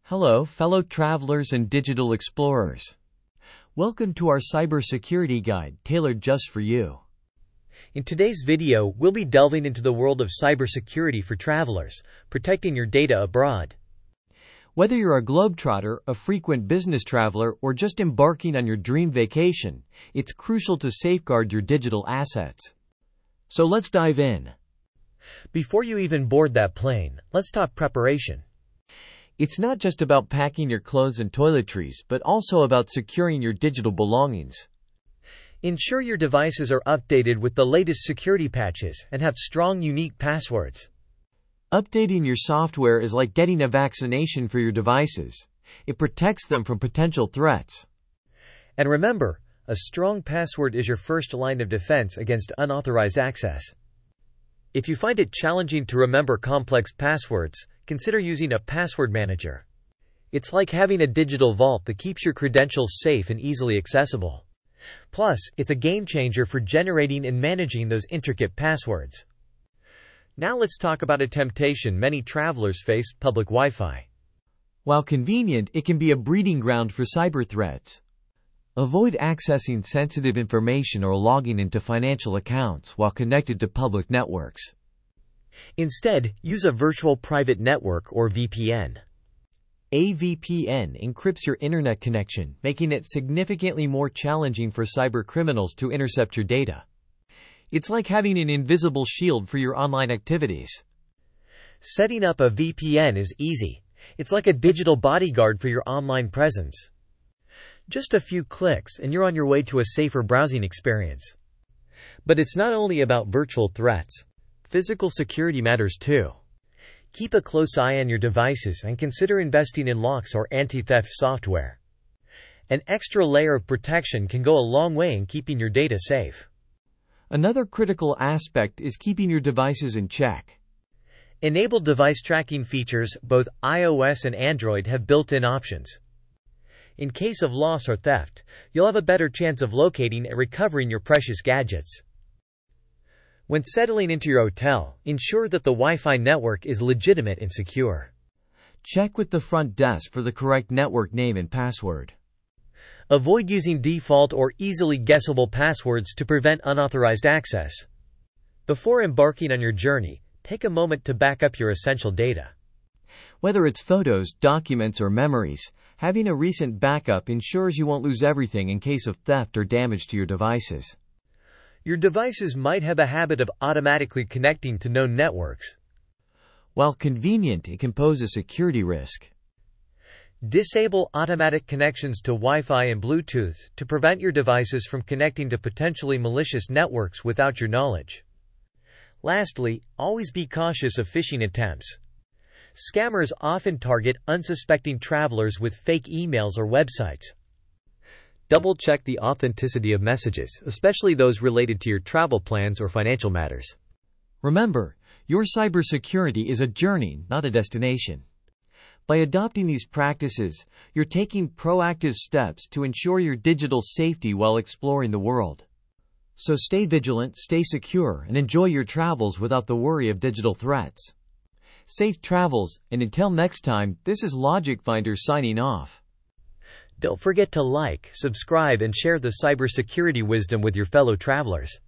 Hello, fellow travelers and digital explorers. Welcome to our cybersecurity guide, tailored just for you. In today's video, we'll be delving into the world of cybersecurity for travelers, protecting your data abroad. Whether you're a globetrotter, a frequent business traveler, or just embarking on your dream vacation, it's crucial to safeguard your digital assets. So let's dive in. Before you even board that plane, let's talk preparation. It's not just about packing your clothes and toiletries, but also about securing your digital belongings. Ensure your devices are updated with the latest security patches and have strong, unique passwords. Updating your software is like getting a vaccination for your devices. It protects them from potential threats. And remember, a strong password is your first line of defense against unauthorized access. If you find it challenging to remember complex passwords, consider using a password manager. It's like having a digital vault that keeps your credentials safe and easily accessible. Plus, it's a game changer for generating and managing those intricate passwords. Now let's talk about a temptation many travelers face: public Wi-Fi. While convenient, it can be a breeding ground for cyber threats. Avoid accessing sensitive information or logging into financial accounts while connected to public networks. Instead, use a virtual private network or VPN. A VPN encrypts your internet connection, making it significantly more challenging for cybercriminals to intercept your data. It's like having an invisible shield for your online activities. Setting up a VPN is easy. It's like a digital bodyguard for your online presence. Just a few clicks and you're on your way to a safer browsing experience. But it's not only about virtual threats. Physical security matters too. Keep a close eye on your devices and consider investing in locks or anti-theft software. An extra layer of protection can go a long way in keeping your data safe. Another critical aspect is keeping your devices in check. Enable device tracking features. Both iOS and Android have built-in options. In case of loss or theft, you'll have a better chance of locating and recovering your precious gadgets. When settling into your hotel, ensure that the Wi-Fi network is legitimate and secure. Check with the front desk for the correct network name and password. Avoid using default or easily guessable passwords to prevent unauthorized access. Before embarking on your journey, take a moment to back up your essential data. Whether it's photos, documents, or memories, having a recent backup ensures you won't lose everything in case of theft or damage to your devices. Your devices might have a habit of automatically connecting to known networks. While convenient, it can pose a security risk. Disable automatic connections to Wi-Fi and Bluetooth to prevent your devices from connecting to potentially malicious networks without your knowledge. Lastly, always be cautious of phishing attempts. Scammers often target unsuspecting travelers with fake emails or websites. Double-check the authenticity of messages, especially those related to your travel plans or financial matters. Remember, your cybersecurity is a journey, not a destination. By adopting these practices, you're taking proactive steps to ensure your digital safety while exploring the world. So stay vigilant, stay secure, and enjoy your travels without the worry of digital threats. Safe travels, and until next time, this is Logic Finder signing off. Don't forget to like, subscribe, and share the cybersecurity wisdom with your fellow travelers.